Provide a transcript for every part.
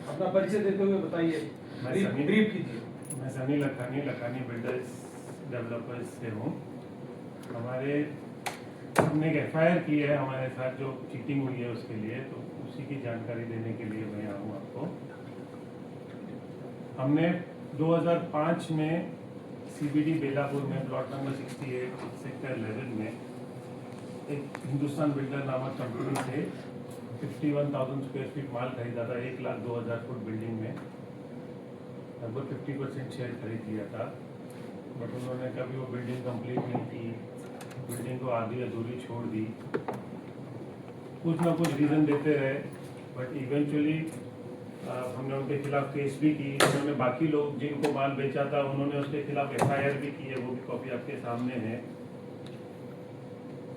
अपना परिचय देते हुए बताइए, ब्रीफ कीजिए। मैं सनी लखानी बिल्डर्स डेवलपर्स से हूँ। हमने एक FIR की है हमारे साथ जो चीटिंग हुई है उसके लिए, तो उसी की जानकारी देने के लिए मैं आया हूँ आपको। हमने 2005 में CBD बेलापुर में प्लॉट नंबर 68 सेक्टर 11 में एक हिंदुस्तान बिल्डर नामक कंपनी से 51,000 स्क्वायर फीट माल खरीदा था। 1,02,000 फुट बिल्डिंग में लगभग 50% शेयर खरीद लिया था। बट उन्होंने कभी वो बिल्डिंग कंप्लीट नहीं की, बिल्डिंग को आधी अधूरी छोड़ दी, कुछ ना कुछ रीज़न देते रहे। बट इवेंचुअली हमने उनके खिलाफ केस भी की। उन्होंने बाकी लोग जिनको माल बेचा था उन्होंने उसके खिलाफ FIR भी की है, वो भी कॉपी आपके सामने है।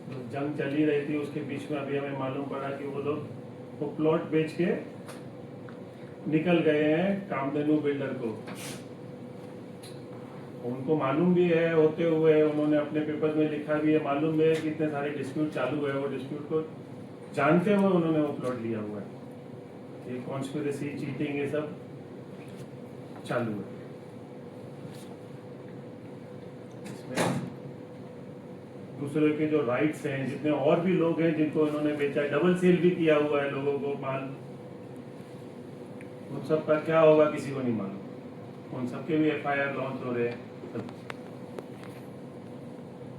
तो जंग चली रही थी, उसके बीच में अभी हमें मालूम पड़ा कि वो लोग वो प्लॉट बेच के निकल गए हैं कामधेनु बिल्डर को। उनको मालूम भी है होते हुए, उन्होंने अपने पेपर में लिखा भी है, मालूम है कि इतने सारे डिस्प्यूट चालू है, वो डिस्प्यूट को जानते हुए उन्होंने वो प्लॉट लिया हुआ है। ये कॉन्स्पिरेसी, चीटिंग, ये सब चालू है। इसमें दूसरे के जो राइट्स हैं, जितने और भी लोग हैं जिनको इन्होंने बेचा है, डबल सेल भी किया हुआ है लोगों को माल, उन सब का क्या होगा किसी को नहीं मालूम। उन सबके भी FIR लॉन्च हो रहे हैं।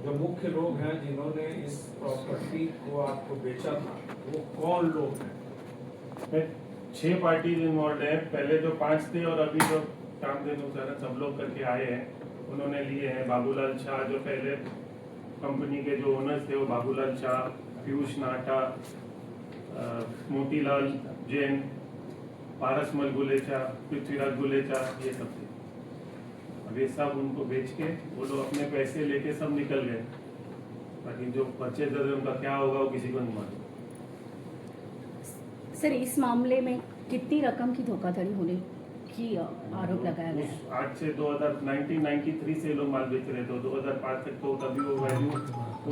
जो मुख्य लोग हैं जिन्होंने इस प्रॉपर्टी को आपको बेचा था, वो कौन लोग हैं? 6 पार्टीज इन्वॉल्व हैं। पहले जो 5 थे और अभी जो कामधेनु सर सब लोग करके आए हैं, उन्होंने लिए हैं। बाबूलाल शाह जो पहले कंपनी के जो ओनर्स थे, वो बाबूलाल शाह, पीयूष नाटा, मोतीलाल जैन, पारसमल गुलेचा, पृथ्वीराज गुलेचा, ये सब थे। अब ये सब उनको बेच के वो लोग अपने पैसे लेके सब निकल गए। बाकी जो परचेजर है उनका क्या होगा वो किसी को नहीं मालूम। सर, इस मामले में कितनी रकम की धोखाधड़ी होने की आरोप लगाया गया है? आज से 1993 से लोग माल बेच रहे थे, 2005 तक तो तभी वो वैल्यू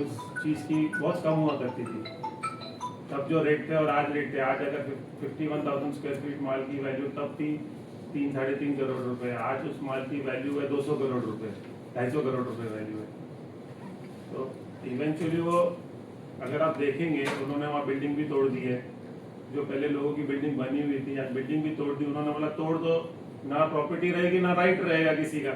उस चीज़ की बहुत कम हुआ करती थी। तब जो रेट थे और आज रेट थे, आज अगर 51,000 स्क्वायर फीट माल की वैल्यू तब थी 3-3.5 करोड़ रुपए, आज उस माल की वैल्यू है 200 करोड़ रुपए, 250 करोड़ रुपए वैल्यू है। तो इवेंचुअली वो अगर आप देखेंगे, उन्होंने वहाँ बिल्डिंग भी तोड़ दी है। जो पहले लोगों की बिल्डिंग बनी हुई थी, आज बिल्डिंग भी तोड़ दी। उन्होंने बोला तोड़ दो, ना प्रॉपर्टी रहेगी ना राइट रहेगा किसी का।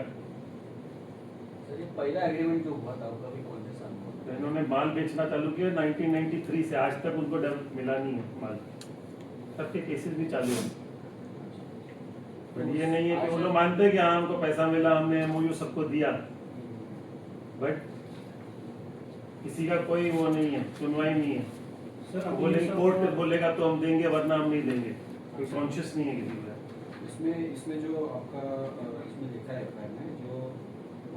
सर, ये पहला एग्रीमेंट जो हुआ था वो कभी कौन से साल में? तो इन्होंने माल बेचना चालू किया 1993 से, आज तक उनको मिला नहीं है माल। सबके केसेस भी चालू हैं। बट ये नहीं है कि वो लोग मानते हैं कि हाँ हमको पैसा मिला, हमने MOU सबको दिया, बट किसी का कोई वो नहीं है, सुनवाई नहीं है। सर, बोले कोर्ट बोलेगा तो हम देंगे, वरना हम नहीं देंगे। कोई कॉन्शियस नहीं है किसी का। इसमें जो आपका इसमें लिखा है FIR में जो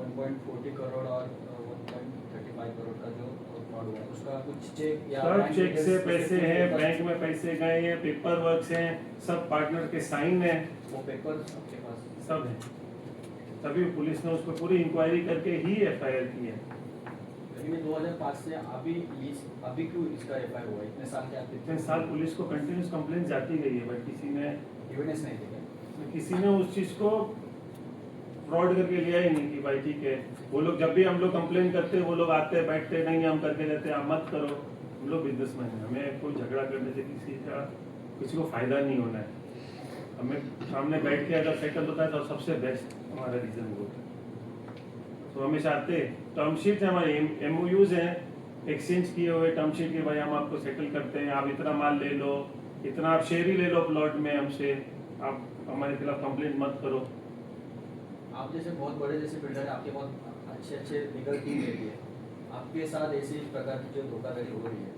1.40 करोड़ और 1.35 करोड़ का जो फ्रॉड हुआ है, उसका कुछ चेक या सब बैंक चेक से डिटेल्स पैसे हैं, बैंक में पैसे गए हैं, पेपर वर्क हैं, सब पार्टनर के साइन है, वो पेपर आपके पास? सब है। तभी पुलिस ने उस पर पूरी इंक्वायरी करके ही FIR की है। लेकिन 2005 से अभी क्यों इसका FIR हुआ? इतने साल के आप इतने साल पुलिस को कंटिन्यूस कंप्लेंट जाती गई है, बट किसी ने एविडेंस नहीं दिया। उस चीज़ को फ्रॉड करके लिया ही नहीं कि भाई ठीक है। वो लोग जब भी हम लोग कंप्लेन करते हैं, वो लोग आते हैं, बैठते नहीं, हम करके देते हैं, आप मत करो। हम लोग बिजनेसमैन हैं, हमें कोई झगड़ा करने से किसी को फायदा नहीं होना है। हमें सामने बैठ के अगर सेटल होता है तो सबसे बेस्ट हमारा रीजन वो है। तो हमेशा आते, टर्म शीट हमारे MOUs हैं, एक्सचेंज किए हुए टर्म शीट के, भाई हम आपको सेटल करते हैं, आप इतना माल ले लो, इतना आप शेयर ही ले लो प्लॉट में हमसे, आप हमारे खिलाफ कंप्लेंट मत करो। आप जैसे बहुत बड़े जैसे बिल्डर, आपके बहुत अच्छे लीगल टीम रहती है, आपके साथ ऐसी प्रकार की जो धोखाधड़ी हो रही है,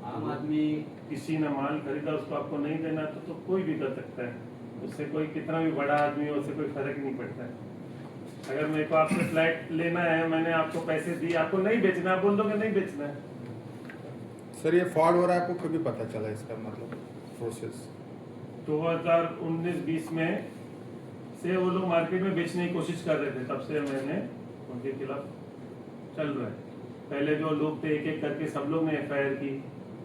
आम आदमी किसी ने माल खरीदा, उसको आपको नहीं देना तो कोई भी कर सकता है। उससे कोई कितना भी बड़ा आदमी हो, उससे कोई फर्क नहीं पड़ता है। अगर मेरे को आपसे फ्लैट लेना है, मैंने आपको पैसे दिए, आपको नहीं बेचना, आप बोल दोगे नहीं बेचना है। सर, ये फ्रॉड हो रहा है, आपको कभी पता चला इसका मतलब प्रोसेस? 2019-20 में से वो लोग मार्केट में बेचने की कोशिश कर रहे थे, तब से मैंने उनके खिलाफ चल रहा है। पहले जो लोग थे एक एक करके सब लोग ने FIR की,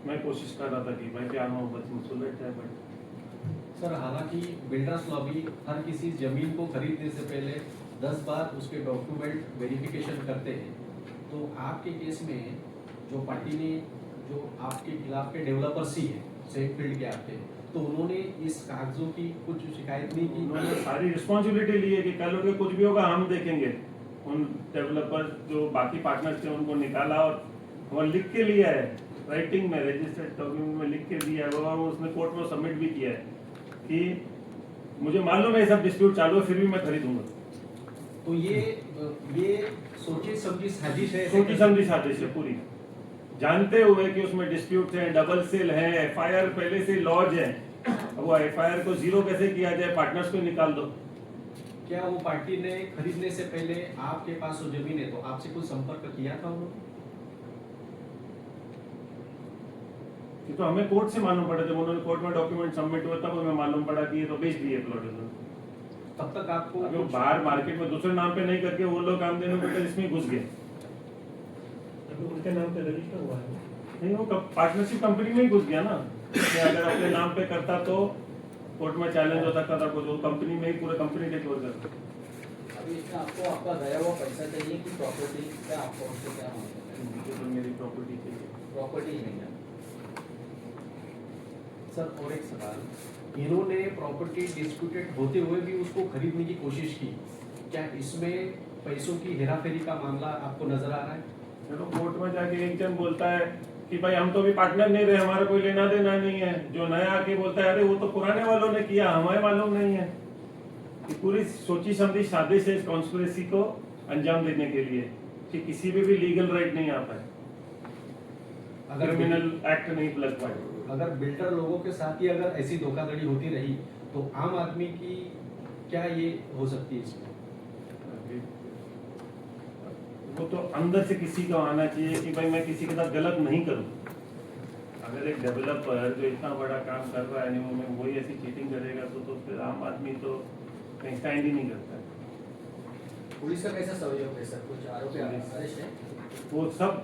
मैं कोशिश कर रहा था कि भाई क्या मोहब्बत में सुलझ जाए, बट सर हालांकि बिल्डर्स लॉबी हर किसी जमीन को खरीदने से पहले 10 बार उसके डॉक्यूमेंट वेरिफिकेशन करते हैं, तो आपके केस में जो पार्टी ने जो आपके खिलाफ के डेवलपर्स ही है सेम फील्ड के आपके, तो उन्होंने इस कागजों की कुछ शिकायत नहीं की? उन्होंने सारी रिस्पॉन्सिबिलिटी ली है कि कल उठ के कुछ भी होगा हम देखेंगे। उन डेवलपर जो बाकी पार्टनर्स थे उनको निकाला और वहाँ लिख के लिया है, राइटिंग में रजिस्टर्ड डॉक्यूमेंट में लिख के दिया है और उसने कोर्ट में सबमिट भी किया है कि मुझे मालूम है ये सब डिस्प्यूट चालू है फिर भी मैं खरीदूंगा। तो ये सोची समझी साजिश है? सोची समझी साजिश है पूरी, जानते हुए कि उसमें डिस्प्यूट है, डबल सेल है, एफआईआर पहले से लॉज है। अब वो एफआईआर को जीरो कैसे किया जाए, पार्टनर्स को निकाल दो। क्या वो पार्टी ने खरीदने से पहले आपके पास वो जमीन है तो आपसे कुछ संपर्क किया था उन्होंने? ये तो हमें कोर्ट से मालूम पड़ा, जब उन्होंने कोर्ट में डॉक्यूमेंट सबमिट हुआ तब हमें मालूम पड़ा कि ये तो बेच दिए प्लॉट। तब तक आपको अभी वो बाहर मार्केट में दूसरे नाम पे नहीं करके वो लोग काम देने को इसमें घुस गए। उनके नाम पे रजिस्टर हुआ है? नहीं, वो पार्टनरशिप कंपनी में ही घुस गया ना कि अगर अपने नाम पे करता तो कोर्ट में चैलेंज हो सकता था, कुछ वो कंपनी में ही पूरा कंपनी टेक ओवर करता। अभी इसमें आपको आपका गया हुआ पैसा चाहिए कि प्रॉपर्टी, क्या आपको उससे क्या मतलब है? मुझे तो मेरी प्रॉपर्टी चाहिए। प्रॉपर्टी ही नहीं है। सर और एक सवाल, इन्होंने प्रॉपर्टी डिस्प्यूटेड होते हुए भी उसको खरीदने की कोशिश की, क्या इसमें पैसों की हेराफेरी का मामला आपको नजर आ रहा है? चलो कोर्ट में जाके एक जन बोलता है कि भाई हम तो भी पार्टनर नहीं रहे, हमारा कोई लेना देना नहीं है, जो नया आके बोलता है अरे वो तो पुराने वालों ने किया हमें मालूम नहीं है। ये पूरी सोची समझी साजिश है इस कॉन्स्पिरेसी को अंजाम देने के लिए कि किसी पे भी लीगल राइट नहीं आता है, अगर क्रिमिनल एक्ट नहीं लग पाए। अगर बिल्डर लोगों के साथ ही अगर ऐसी धोखाधड़ी होती रही तो आम आदमी की क्या ये हो सकती है इसमें? वो तो अंदर से किसी को आना चाहिए कि भाई मैं किसी के साथ गलत नहीं करूं। अगर एक डेवलपर जो इतना बड़ा काम कर रहा है नहीं में वही ऐसी चीटिंग करेगा तो फिर आम आदमी तो कहीं स्टैंड ही नहीं करता है। पुलिस का कैसा सहयोग है सर? कुछ आरोपी अरेस्ट है? वो सब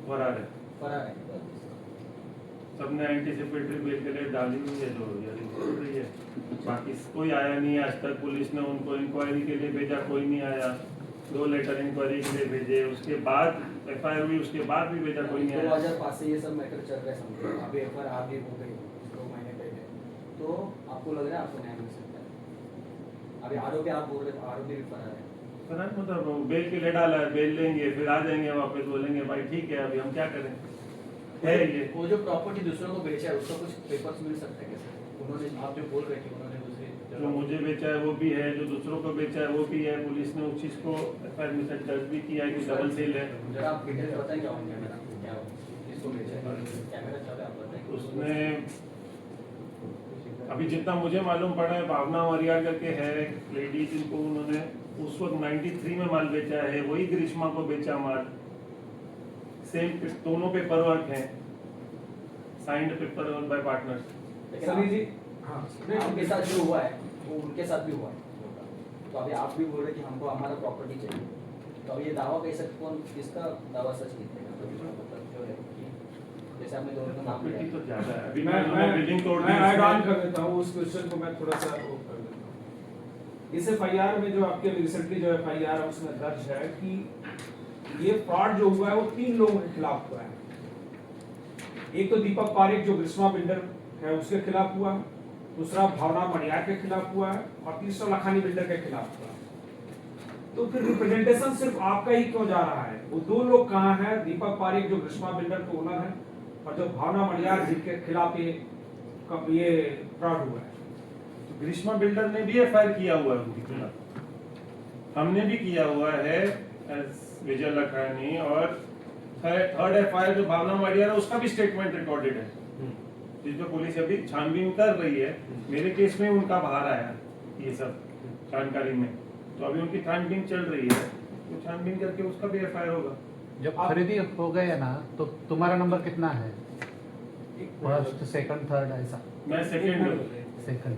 फरार है, फरार है? सबने एंटीसिपेटरी बेल के लिए डाली हुई है जो यारी चल रही है। बाकी कोई आया नहीं है आज तक, पुलिस ने उनको इंक्वायरी के लिए भेजा, कोई नहीं आया। 2 लेटर इंक्वायरी के लिए भेजे, उसके बाद एफआईआर हुई, उसके बाद भी भेजा, कोई नहीं आया। 2005 से ये सब मैटर चल रहा है समझो, अभी एफआईआर आप भी हो गई 2 महीने पहले, तो आपको लग रहा है आपको न्याय मिल सकता है? अभी आरोपी आप बोल रहे थे आरोपी भी फरार है। फरार मतलब बेल के लिए डाला है, बेल लेंगे फिर आ जाएंगे वापस, बोलेंगे भाई ठीक है अभी हम क्या करें। है ये वो जो प्रॉपर्टी दूसरों को बेचा है उसका कुछ पेपर्स मिल सकता है क्या सर? उन्होंने, आप जो बोल रहे थे उन्होंने दूसरी जो मुझे बेचा है वो भी है, जो दूसरों को बेचा है वो भी है। पुलिस ने उस चीज को एफआईआर में दर्ज भी किया है कि डबल सेल है। जरा आप डिटेल बताएं क्या ऑन कैमरा क्या किसको बेचा है? कैमरा चल रहा है, आप बताएं। उसने अभी जितना मुझे मालूम पड़ा है भावना वरियाल करके है लेडी, जिनको उन्होंने उस वक्त 93 में माल बेचा है, वही ग्रीष्मा को बेचा माल। सेम दोनों पेपर वर्क है, signed paper work by partners. Sunny ji, हाँ आपके साथ जो हुआ है वो उनके साथ भी हुआ है, तो अभी आप भी बोल रहे कि हमको हमारा प्रॉपर्टी चाहिए, तो अब ये दावा कैसे कौन किसका दावा सच निकलेगा? मतलब जो है कि जैसे आपने दोनों का नाम प्रॉपर्टी लिया, तो ज्यादा है। अभी मैं बिल्डिंग तोड़ मैं ऐड ऑन दी। कर देता हूँ उस क्वेश्चन को, मैं थोड़ा सा वो कर देता हूँ। इस एफआईआर में जो आपके रिसेंटली जो एफआईआर है उसमें दर्ज है कि ये फ्रॉड जो हुआ है वो 3 लोगों के खिलाफ हुआ है। एक तो दीपक पारेख जो ग्रिश्मा बिल्डर है उसके खिलाफ हुआ, दूसरा भावना मणियार के खिलाफ हुआ है, और तीसरा लखानी बिल्डर के खिलाफ हुआ। तो फिर रिप्रेजेंटेशन सिर्फ आपका ही क्यों जा रहा है? वो 2 लोग कहाँ हैं? दीपक पारेख जो ग्रिश्मा बिल्डर के ओनर है और जो भावना मणियार जिनके खिलाफ ये फ्रॉड हुआ है। तो ग्रीष्मा बिल्डर ने भी एफआईआर किया हुआ है उनके खिलाफ, हमने भी किया हुआ है विजय लखानी, और थर्ड एफआईआर जो भावना मडियार है उसका भी स्टेटमेंट रिकॉर्डेड है जिसमें पुलिस अभी छानबीन कर रही है। मेरे केस में उनका बाहर आया ये सब जानकारी में, तो अभी उनकी छानबीन चल रही है, तो छानबीन करके उसका भी एफआईआर होगा। जब खरीदी हो गए ना तो तुम्हारा नंबर कितना है? फर्स्ट, सेकंड, थर्ड ऐसा? मैं सेकंड हूँ। सेकंड।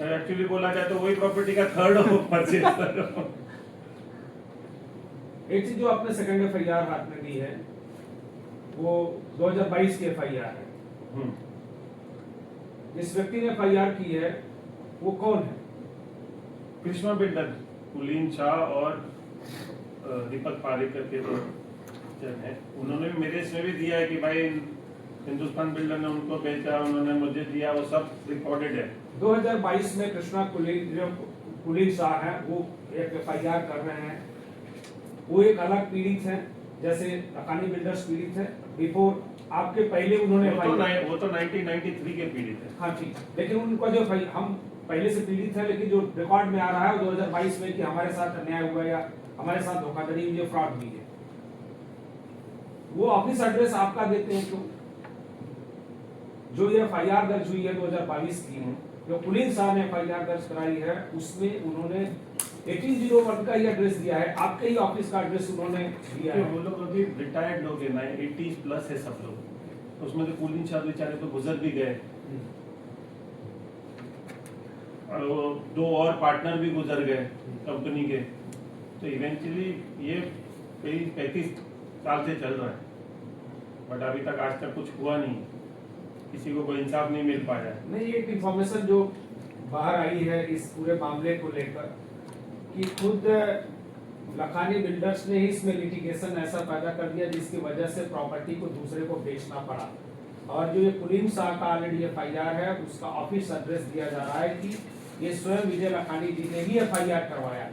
एक्चुअली बोला जाए तो वही प्रॉपर्टी का थर्ड हो परचेज कर रहा हूँ। एक चीज जो आपने सेकंड एफआईआर हाथ में दी है वो 2022 की एफआईआर है। जिस व्यक्ति ने FIR की है वो कौन है? कृष्णा बिल्डर, कुलीन शाह और दीपक पारेकर के दो जन हैं। उन्होंने भी मेरे इसमें भी दिया है कि भाई हिंदुस्तान बिल्डर ने उनको बेचा, उन्होंने मुझे दिया, वो सब रिकॉर्डेड है। 2022 में कृष्णा कुलीन शाह है वो एक FIR कर रहे हैं, वो एक अलग पीड़ित है जैसे लखानी बिल्डर्स पीड़ित है। बिफोर आपके पहले उन्होंने वो तो 1993 के पीड़ित है। हाँ ठीक, लेकिन उनका जो हम पहले से पीड़ित है, लेकिन जो रिकॉर्ड में आ रहा है 2022 में कि हमारे साथ अन्याय हुआ या हमारे साथ धोखाधड़ी हुई, फ्रॉड हुई है, वो ऑफिस एड्रेस आपका देते हैं क्यों? जो ये FIR दर्ज हुई है 2022 की, जो कुलीन शाह ने FIR दर्ज कराई है, उसमें उन्होंने 1801 का ही एड्रेस दिया है, आपके ही ऑफिस का एड्रेस उन्होंने दिया है। वो लोग अभी रिटायर्ड लोग हैं ना, 80 प्लस है सब लोग, उसमें तो कुलीन शाह बेचारे तो गुजर भी गए और वो 2 और पार्टनर भी गुजर गए कंपनी के। तो इवेंचुअली ये 35 साल से चल रहा है, बट अभी तक आज तक कुछ हुआ नहीं, किसी को कोई इंसाफ नहीं मिल पाया है। नहीं, ये एक इंफॉर्मेशन जो बाहर आई है इस पूरे मामले को लेकर कि खुद लखानी बिल्डर्स ने ही इसमें लिटिगेशन ऐसा पैदा कर दिया जिसकी वजह से प्रॉपर्टी को दूसरे को बेचना पड़ा। और जो ये कुलीन शाह का ऑलरेडी FIR है, उसका ऑफिस एड्रेस दिया जा रहा है कि ये स्वयं विजय लखानी जी ने ही FIR करवाया।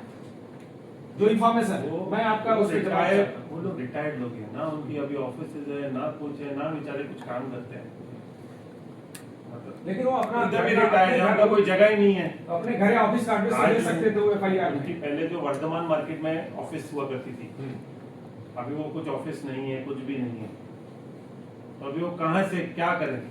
जो इंफॉर्मेशन मैं आपका वो उसके जवाब रिटायर्ड, चाहता हूं। वो लोग रिटायर्ड लोग हैं ना, उनकी अभी ऑफिस है ना, कुछ है ना, बेचारे कुछ काम करते हैं, लेकिन वो अपना इधर भी रिटायर्ड है, उनका कोई जगह ही नहीं है। अपने घर ऑफिस का एड्रेस दे सकते थे वो FIR उनकी में। पहले जो वर्धमान मार्केट में ऑफिस हुआ करती थी, अभी वो कुछ ऑफिस नहीं है, कुछ भी नहीं है, तो अभी वो कहाँ से क्या करें?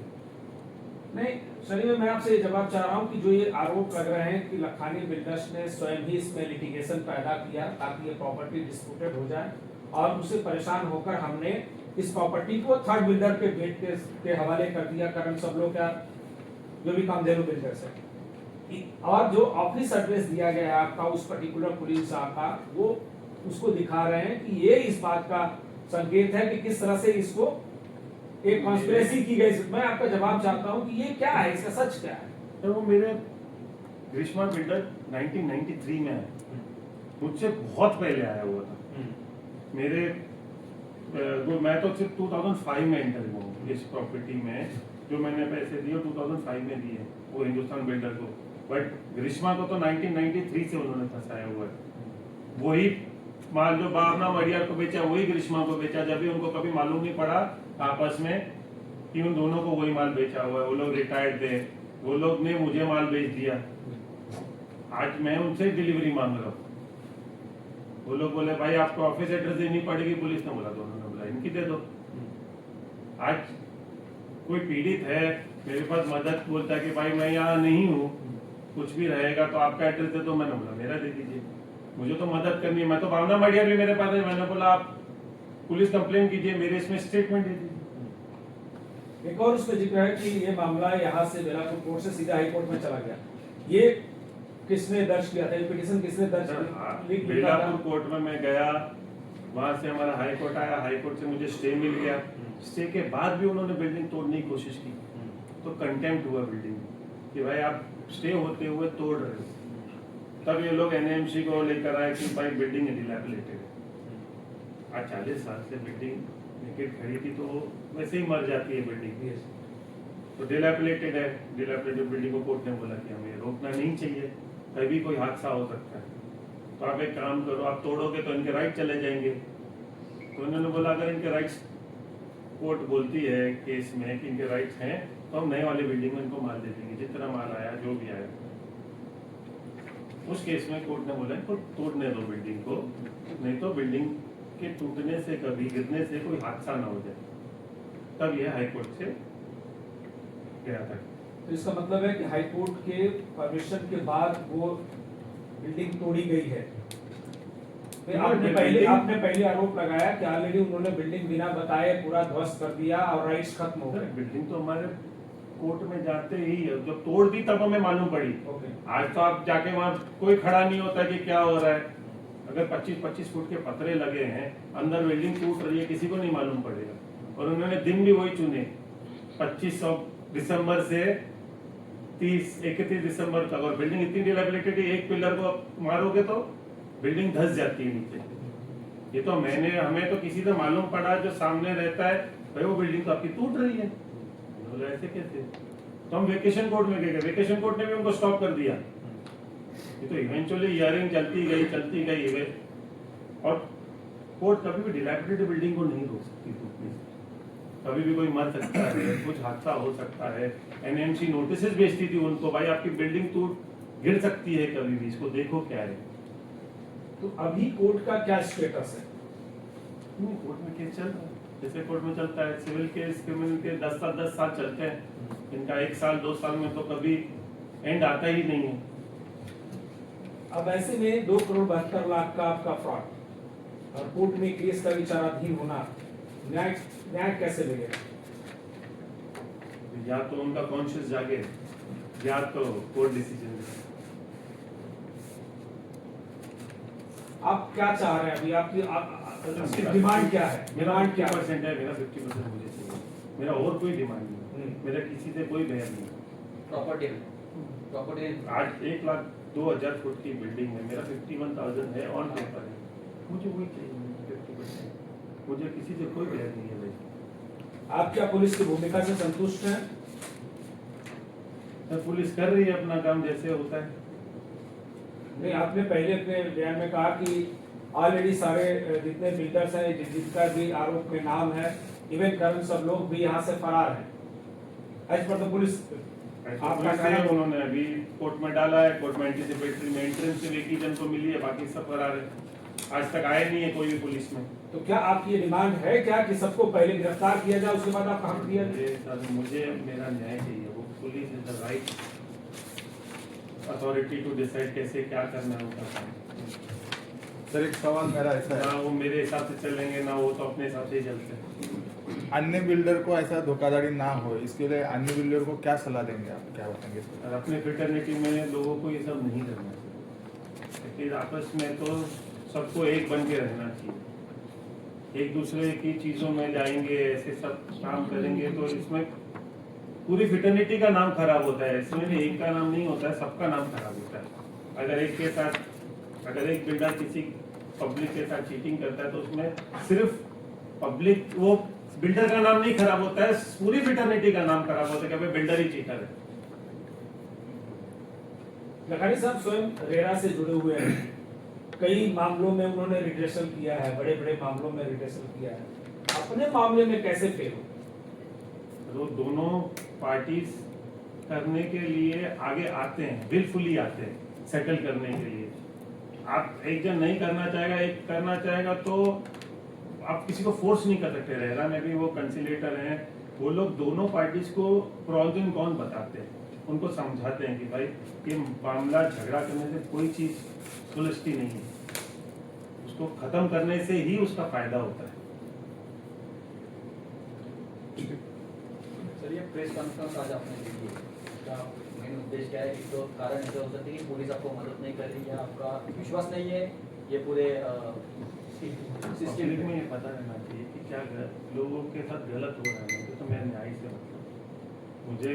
नहीं चलिए, मैं आपसे ये जवाब चाह रहा हूँ कि जो ये आरोप लग रहे हैं कि लखानी बिल्डर्स ने स्वयं ही इसमें लिटिगेशन पैदा किया ताकि ये प्रॉपर्टी डिस्प्यूटेड हो जाए, और उससे परेशान होकर हमने इस प्रॉपर्टी को थर्ड बिल्डर के बेट के हवाले कर दिया, कारण सब लोग क्या जो भी कामधेनु बिल्डर्स है। और जो ऑफिस एड्रेस दिया गया है आपका उस पर्टिकुलर कुलीन शाह का, वो उसको दिखा रहे हैं कि ये इस बात का संकेत है कि किस तरह से इसको एक कॉन्स्पिरेसी की गई। मैं आपका जवाब चाहता हूं कि ये क्या है, इसका सच क्या है? तो वो मेरे ग्रीष्मा बिल्डर 1993 में है, मुझसे बहुत पहले आया हुआ था। मेरे मैं तो सिर्फ 2005 में एंटर हुआ हूँ इस प्रॉपर्टी में, जो मैंने पैसे दिए 2005 में दिए वो हिंदुस्तान बिल्डर को, बट ग्रीष्मा को तो 1993 से उन्होंने फंसाया हुआ है। वही माल जो भावना मरिया को बेचा वही ग्रीष्मा को बेचा, जब भी उनको कभी मालूम नहीं पड़ा आपस में कि उन दोनों को वही माल बेचा हुआ है। वो लोग रिटायर्ड थे, वो लोग ने मुझे माल बेच दिया, आज मैं उनसे डिलीवरी मांग रहा हूँ। वो लोग बोले भाई आपको ऑफिस एड्रेस देनी पड़ेगी, पुलिस ने बोला, दोनों ने बोला इनकी दे दो। आज कोई पीड़ित है मेरे पास मदद बोलता है कि भाई मैं यहाँ नहीं हूँ, कुछ भी रहेगा तो आपका एड्रेस दे दो, मैंने बोला मेरा दे दीजिए, मुझे तो मदद करनी है। मैं तो भावना मडिया भी मेरे पास है, मैंने बोला आप पुलिस कंप्लेन कीजिए, मेरे इसमें स्टेटमेंट दे दीजिए। एक और उसमें जिक्र है कि ये मामला यहाँ से बेलापुर कोर्ट से सीधा हाई कोर्ट में चला गया। ये किसने दर्ज किया था, ये पिटीशन किसने दर्ज किया? बेलापुर कोर्ट में मैं गया, वहां से हमारा हाई कोर्ट आया, हाई कोर्ट से मुझे स्टे मिल गया। स्टे के बाद भी उन्होंने बिल्डिंग तोड़ने की कोशिश की, तो कंटेम्प्ट हुआ बिल्डिंग कि भाई आप स्टे होते हुए तोड़ रहे हो। तब ये लोग NMC को लेकर आए कि भाई बिल्डिंग डिलैपिलेटेड है। आज 40 साल से बिल्डिंग विकेट खड़ी थी, तो वैसे ही मर जाती है बिल्डिंग, तो डिलैपिलेटेड है। डिलैपिलेटेड बिल्डिंग को कोर्ट ने बोला कि हमें रोकना नहीं चाहिए, कभी कोई हादसा हो सकता है, तो आप एक काम करो, आप तोड़ोगे तो इनके राइट चले जाएंगे। तो उन्होंने बोला अगर इनके राइट्स, कोर्ट बोलती है केस में कि इनके राइट्स हैं, तो हम नए वाले बिल्डिंग में इनको माल दे देंगे, जितना माल आया जो भी आया। उस केस में कोर्ट ने बोला इनको तोड़ने दो बिल्डिंग को, नहीं तो बिल्डिंग के टूटने से, कभी गिरने से कोई हादसा ना हो जाए। तब यह हाई कोर्ट से गया था। तो इसका मतलब है कि हाई कोर्ट के परमिशन के बाद वो बिल्डिंग तोड़ी गई है। फिर आपने पहले आरोप लगाया कि ऑलरेडी उन्होंने बिल्डिंग बिना बताए पूरा ध्वस्त कर दिया और राइट्स खत्म हो गए। बिल्डिंग तो हमारे कोर्ट में जाते ही जब तोड़ दी तब हमें मालूम पड़ी। आज तो आप जाके वहाँ कोई खड़ा नहीं होता कि क्या हो रहा है। अगर 25-25 फुट के पत्थरे लगे हैं, अंदर बिल्डिंग टूट रही है, किसी को नहीं मालूम पड़ेगा। और उन्होंने दिन भी वही चुने, 25 दिसंबर से 31 दिसंबर तक, और बिल्डिंग इतनी डिलेबिलिटेड है, एक पिलर को मारोगे तो बिल्डिंग धस जाती है नीचे। ये तो हमें तो किसी से मालूम पड़ा जो सामने रहता है, भाई वो बिल्डिंग तो आपकी टूट रही है। बोले ऐसे कैसे? तो हम वेकेशन कोर्ट में गए, वेकेशन कोर्ट ने भी उनको स्टॉप कर दिया। ये तो इवेंचुअली हियरिंग चलती गई और कोर्ट कभी भी डिलैपिडेटेड बिल्डिंग को नहीं रोक सकती टूटने से। कभी भी कोई मर सकता है, कुछ हादसा हो सकता है। एनएमसी नोटिस भेजती थी उनको, भाई आपकी बिल्डिंग टूट गिर सकती है कभी भी, इसको देखो क्या है। तो अभी कोर्ट का क्या स्टेटस है? कोर्ट में केस चल रहा है, जैसे कोर्ट में चलता है। सिविल केस, क्रिमिनल केस 10 साल चलते हैं, इनका 1 साल 2 साल में तो कभी एंड आता ही नहीं है। अब ऐसे में 2 करोड़ 72 लाख का आपका फ्रॉड और कोर्ट में केस का विचाराधीन होना, न्याय कैसे मिलेगा? या तो उनका कॉन्शियस जागे, या तो कोर्ट डिसीजन। आप क्या चाह रहे हैं अभी? आपकी डिमांड क्या है? मेरा डिमांड क्या 50% है, मेरा 50% मुझे चाहिए। मेरा और कोई डिमांड नहीं, मेरा किसी से कोई बहस नहीं। प्रॉपर्टी आज 1,02,000 फुट की बिल्डिंग है, मेरा 51,000 है ऑन पेपर है, मुझे वही चाहिए 50%। मुझे किसी से कोई बहस नहीं है भाई। आप क्या पुलिस की भूमिका से संतुष्ट हैं? पुलिस कर रही है अपना काम जैसे होता है। नहीं, आपने पहले अपने बयान में कहा कि ऑलरेडी सारे जितने बिल्डर्स हैं जिनका भी आरोप में नाम है, इवन करण सब लोग भी यहाँ से फरार हैं। एज पर द पुलिस आपका कहना, उन्होंने अभी कोर्ट में डाला है, कोर्ट में एंटीसिपेटरी में एंट्रेंस से एक ही जन को मिली है, बाकी सब फरार है। आज तक आए नहीं है कोई भी पुलिस में। तो क्या आपकी ये डिमांड है क्या कि सबको पहले गिरफ्तार किया जाए, उसके बाद आप काम किया जाए? मुझे मेरा न्याय चाहिए। वो police is the right authority to decide कैसे क्या करना है उनका काम। सर एक सवाल मेरा ऐसा ना है, वो मेरे हिसाब से चलेंगे, ना वो तो अपने हिसाब से ही चलते हैं। अन्य बिल्डर को ऐसा धोखाधड़ी ना हो, इसके लिए अन्य बिल्डर को क्या सलाह देंगे आप, क्या बताएंगे? और अपने फ्रेटर्निटी में लोगों को ये सब नहीं करना चाहिए। लेकिन आपस में तो सबको एक बन के रहना चाहिए। एक दूसरे की चीज़ों में जाएंगे, ऐसे सब काम करेंगे तो इसमें पूरी फ्रेटर्निटी का नाम खराब होता है। इसमें भी एक का नाम नहीं होता है, सबका नाम खराब होता है। अगर एक बिल्डर किसी पब्लिक के साथ चीटिंग करता है तो उसमें सिर्फ पब्लिक, वो बिल्डर का नाम नहीं खराब होता है, पूरी फ्रेटर्निटी का नाम खराब होता है कि भाई बिल्डर ही चीटर है। लखानी साहब स्वयं रेरा से जुड़े हुए हैं, कई मामलों में उन्होंने रिड्रेसल किया है, बड़े बड़े मामलों में रिड्रेसल किया है। अपने मामले में कैसे फेल हो? तो दोनों पार्टीज करने के लिए आगे आते हैं, विलफुली आते हैं सेटल करने के लिए। आप एक जन नहीं करना चाहेगा, एक करना चाहेगा, तो आप किसी को फोर्स नहीं कर सकते। रेरा में भी वो कंसिलेटर हैं, वो लोग दोनों पार्टीज को प्रॉन्स एंड कॉन बताते हैं, उनको समझाते हैं कि भाई ये मामला झगड़ा करने से कोई चीज़ सुलझती नहीं है, उसको खत्म करने से ही उसका फायदा होता है। सर ये प्रेस कॉन्फ्रेंस आज आपने दी है, इसका मेन उद्देश्य क्या है? एक तो कारण ऐसा हो सकता है कि पुलिस आपको मदद नहीं कर रही है, आपका विश्वास नहीं है ये पूरे सिस्टम पब्लिक में ये पता रहना चाहिए कि क्या लोगों के साथ गलत हो रहा है। तो मैं न्याय से मतलब मुझे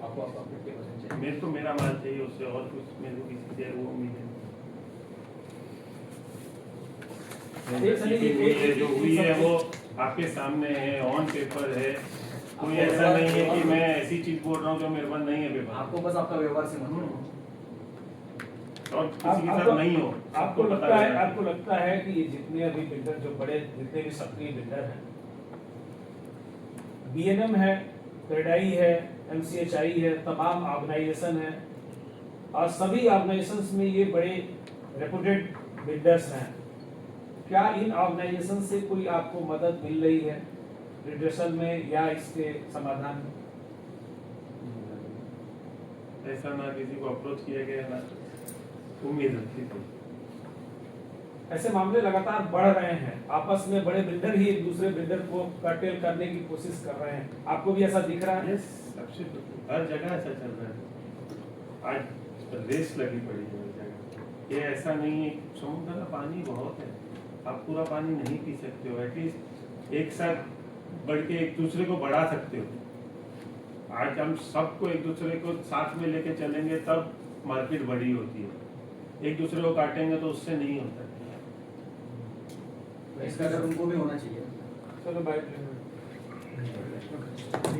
आपको आपका 50% चाहिए। मेरे को मेरा माल चाहिए, उससे और कुछ मेरे को किसी से वो उम्मीद है। जो हुई है वो आपके सामने है, ऑन पेपर है। कोई ऐसा नहीं है कि मैं ऐसी चीज बोल रहा हूँ जो मेरे पास नहीं है पेपर। आपको बस आपका व्यवहार से मतलब और किसी के साथ नहीं हो। आपको लगता है कि ये जितने अभी बिल्डर जो बड़े जितने भी सक्रिय बिल्डर हैं, बीएनएम है, क्रेडाई है, एमसीएचआई है, तमाम ऑर्गेनाइजेशन है और सभी ऑर्गेनाइजेशंस में ये बड़े रेपुटेड बिल्डर्स हैं, क्या इन ऑर्गेनाइजेशन से कोई आपको मदद मिल रही है रिड्रेसल में या इसके समाधान में? ऐसा ना किसी को अप्रोच किया गया, ना उम्मीद रखी थी। ऐसे मामले लगातार बढ़ रहे हैं, आपस में बड़े बिल्डर ही एक दूसरे बिल्डर को कर्टेल करने की कोशिश कर रहे हैं, आपको भी ऐसा दिख रहा है? सबसे हर जगह ऐसा चल रहा है। आज रेस लगी पड़ी है हर जगह। ये ऐसा नहीं है, समुद्र का पानी बहुत है, आप पूरा पानी नहीं पी सकते हो। एटलीस्ट एक साथ बढ़ के एक दूसरे को बढ़ा सकते हो। आज हम सबको एक दूसरे को साथ में लेके चलेंगे तब मार्केट बड़ी होती है। एक दूसरे को काटेंगे तो उससे नहीं होता। तो इसका डर उनको भी होना चाहिए। चलो बाइट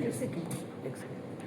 एक सेकंड